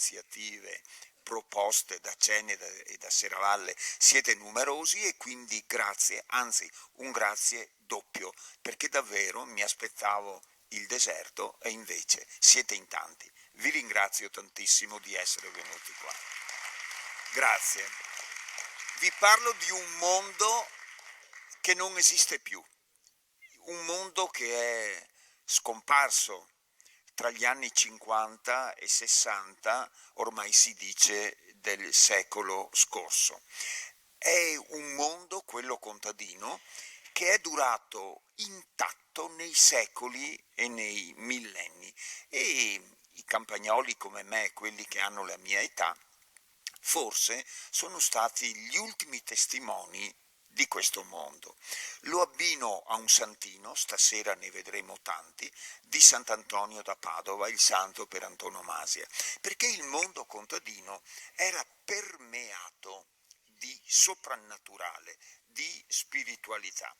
iniziative proposte da Cene e da Serravalle, siete numerosi e quindi grazie, anzi un grazie doppio, perché davvero mi aspettavo il deserto e invece siete in tanti. Vi ringrazio tantissimo di essere venuti qua. Grazie. Vi parlo di un mondo che non esiste più, un mondo che è scomparso tra gli anni 50 e 60, ormai si dice, del secolo scorso. È un mondo, quello contadino, che è durato intatto nei secoli e nei millenni, e i campagnoli come me, quelli che hanno la mia età, forse sono stati gli ultimi testimoni di questo mondo. Lo abbino a un santino, stasera ne vedremo tanti, di Sant'Antonio da Padova, il santo per antonomasia, perché il mondo contadino era permeato di soprannaturale, di spiritualità.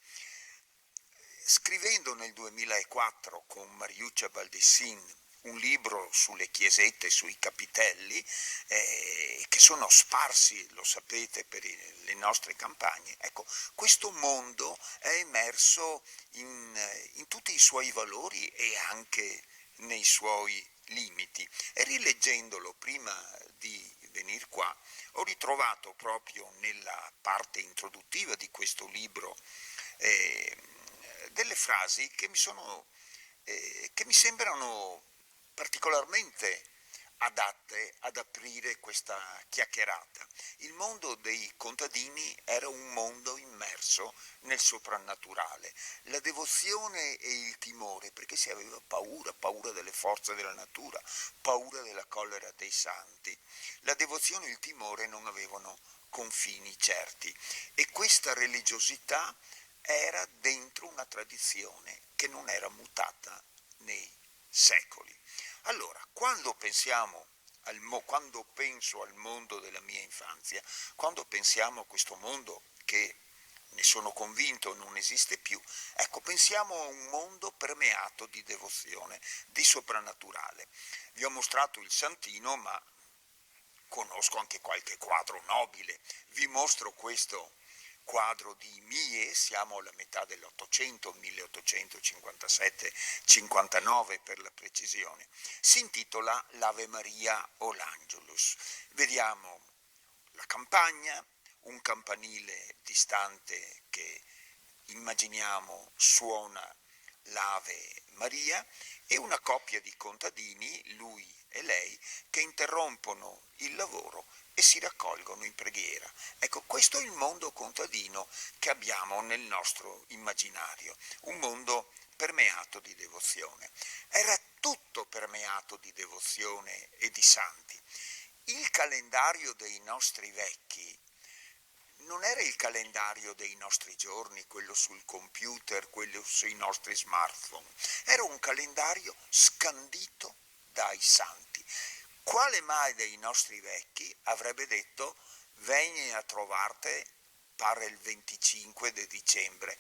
Scrivendo nel 2004 con Mariuccia Baldessin un libro sulle chiesette, sui capitelli, che sono sparsi, lo sapete, per le nostre campagne. Ecco, questo mondo è emerso in tutti i suoi valori e anche nei suoi limiti. E rileggendolo prima di venire qua, ho ritrovato proprio nella parte introduttiva di questo libro delle frasi che mi sembrano particolarmente adatte ad aprire questa chiacchierata. Il mondo dei contadini era un mondo immerso nel soprannaturale, la devozione e il timore, perché si aveva paura delle forze della natura, paura della collera dei santi. La devozione e il timore non avevano confini certi e questa religiosità era dentro una tradizione che non era mutata nei secoli. Allora, quando penso al mondo della mia infanzia, quando pensiamo a questo mondo che, ne sono convinto, non esiste più, ecco, pensiamo a un mondo permeato di devozione, di soprannaturale. Vi ho mostrato il Santino, ma conosco anche qualche quadro nobile. Vi mostro questo quadro di Millet, siamo alla metà dell'Ottocento, 1857-59 per la precisione. Si intitola l'Ave Maria o l'Angelus. Vediamo la campagna, un campanile distante che immaginiamo suona l'Ave Maria e una coppia di contadini, lui e lei, che interrompono il lavoro e si raccolgono in preghiera. Ecco, questo è il mondo contadino che abbiamo nel nostro immaginario, un mondo permeato di devozione. Era tutto permeato di devozione e di santi. Il calendario dei nostri vecchi non era il calendario dei nostri giorni, quello sul computer, quello sui nostri smartphone, era un calendario scandito dai santi. Quale mai dei nostri vecchi avrebbe detto «Vieni a trovarti per il 25 di dicembre»?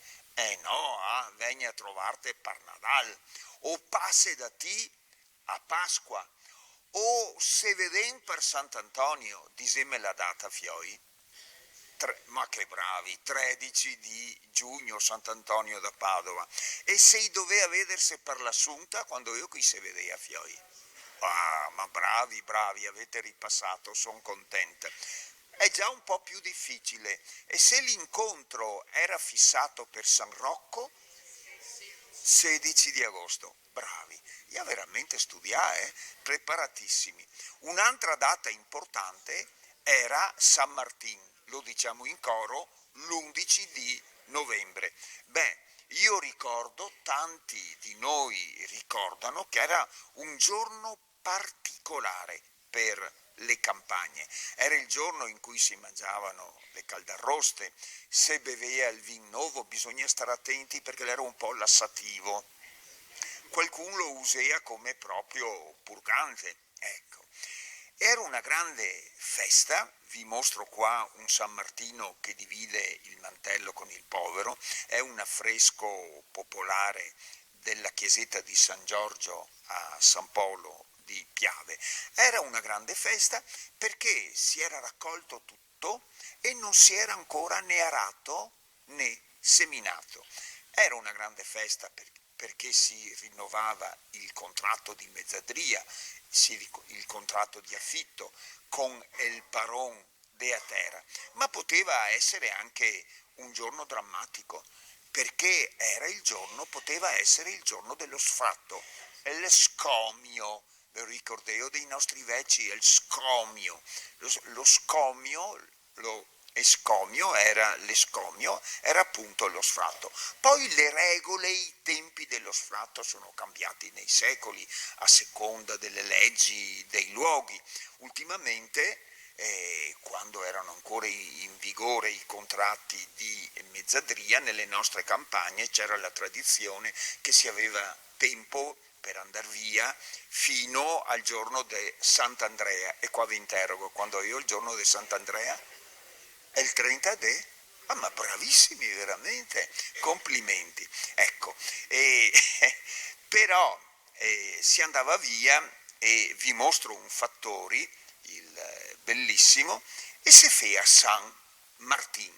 No, vieni a trovarti per Nadal, o passe da ti a Pasqua, o se veden per Sant'Antonio, disemme la data fioi. Ma che bravi, 13 di giugno, Sant'Antonio da Padova. E se doveva vedersi per l'Assunta, quando io qui si vedeva fioi. Ma bravi, avete ripassato, sono contenta. È già un po' più difficile. E se l'incontro era fissato per San Rocco? 16 di agosto. Bravi. Io veramente studiare, preparatissimi. Un'altra data importante era San Martin, lo diciamo in coro, l'11 di novembre. Io ricordo, tanti di noi ricordano, che era un giorno particolare per le campagne. Era il giorno in cui si mangiavano le caldarroste, se beveva il vin nuovo bisogna stare attenti perché era un po' lassativo. Qualcuno lo usava come proprio purgante, ecco. Era una grande festa, vi mostro qua un San Martino che divide il mantello con il povero, è un affresco popolare della chiesetta di San Giorgio a San Polo di di Piave. Era una grande festa perché si era raccolto tutto e non si era ancora né arato né seminato. Era una grande festa perché si rinnovava il contratto di mezzadria, il contratto di affitto con el Paron de Atera, ma poteva essere anche un giorno drammatico, perché poteva essere il giorno dello sfratto, il scomio, ve lo ricordate dei nostri vecchi, il scomio, lo scomio, l'escomio era appunto lo sfratto. Poi le regole e i tempi dello sfratto sono cambiati nei secoli a seconda delle leggi, dei luoghi. Ultimamente, quando erano ancora in vigore i contratti di mezzadria, nelle nostre campagne c'era la tradizione che si aveva tempo per andare via fino al giorno di Sant'Andrea. E qua vi interrogo, quando io il giorno di Sant'Andrea? È il 30 de? Ah, ma bravissimi veramente, complimenti. Ecco, però si andava via e vi mostro un fattori, il bellissimo, e si feia San Martin.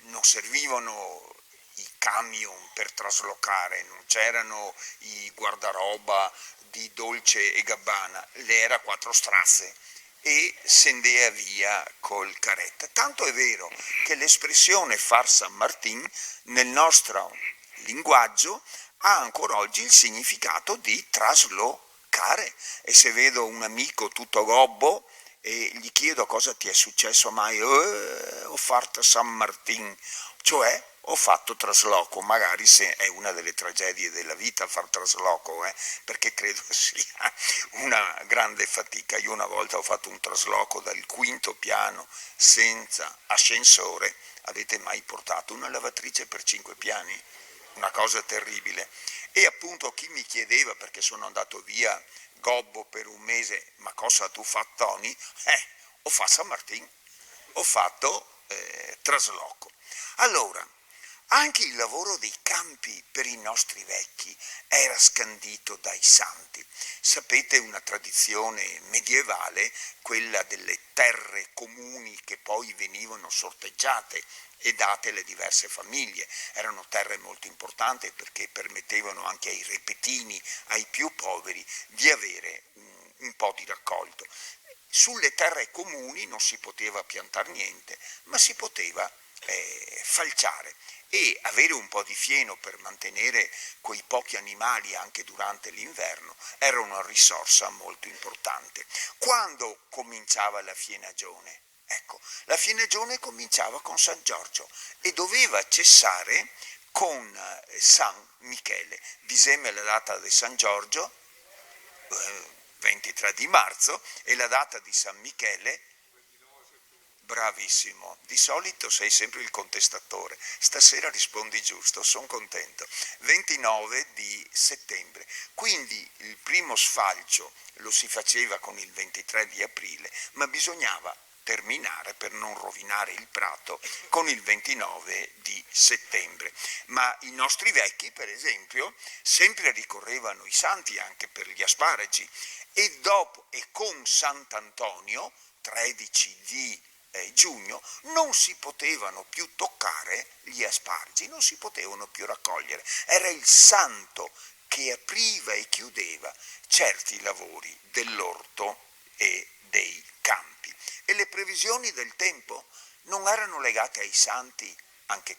Non servivano i camion per traslocare, non c'erano i guardaroba di Dolce e Gabbana, le era quattro strazze e scendeva via col carretta. Tanto è vero che l'espressione far San Martin nel nostro linguaggio ha ancora oggi il significato di traslocare. E se vedo un amico tutto gobbo e gli chiedo cosa ti è successo mai, ho fatto San Martin, cioè ho fatto trasloco, magari se è una delle tragedie della vita far trasloco, perché credo sia una grande fatica. Io una volta ho fatto un trasloco dal quinto piano senza ascensore. Avete mai portato una lavatrice per 5 piani? Una cosa terribile. E appunto chi mi chiedeva, perché sono andato via gobbo per un mese, ma cosa tu fa Tony? Ho fatto San Martin, ho fatto trasloco. Allora, anche il lavoro dei campi per i nostri vecchi era scandito dai santi. Sapete, una tradizione medievale, quella delle terre comuni che poi venivano sorteggiate e date alle diverse famiglie. Erano terre molto importanti perché permettevano anche ai repetini, ai più poveri, di avere un po' di raccolto. Sulle terre comuni non si poteva piantare niente, ma si poteva falciare e avere un po' di fieno per mantenere quei pochi animali anche durante l'inverno era una risorsa molto importante. Quando cominciava la fienagione? Ecco, la fienagione cominciava con San Giorgio e doveva cessare con San Michele. Disemme la data di San Giorgio, 23 di marzo, e la data di San Michele, bravissimo, di solito sei sempre il contestatore, stasera rispondi giusto, sono contento, 29 di settembre, quindi il primo sfalcio lo si faceva con il 23 di aprile, ma bisognava terminare, per non rovinare il prato, con il 29 di settembre. Ma i nostri vecchi, per esempio, sempre ricorrevano i santi anche per gli asparagi e con Sant'Antonio, 13 di giugno, non si potevano più toccare gli asparagi, non si potevano più raccogliere. Era il santo che apriva e chiudeva certi lavori dell'orto e dei campi. E le previsioni del tempo non erano legate ai santi, anche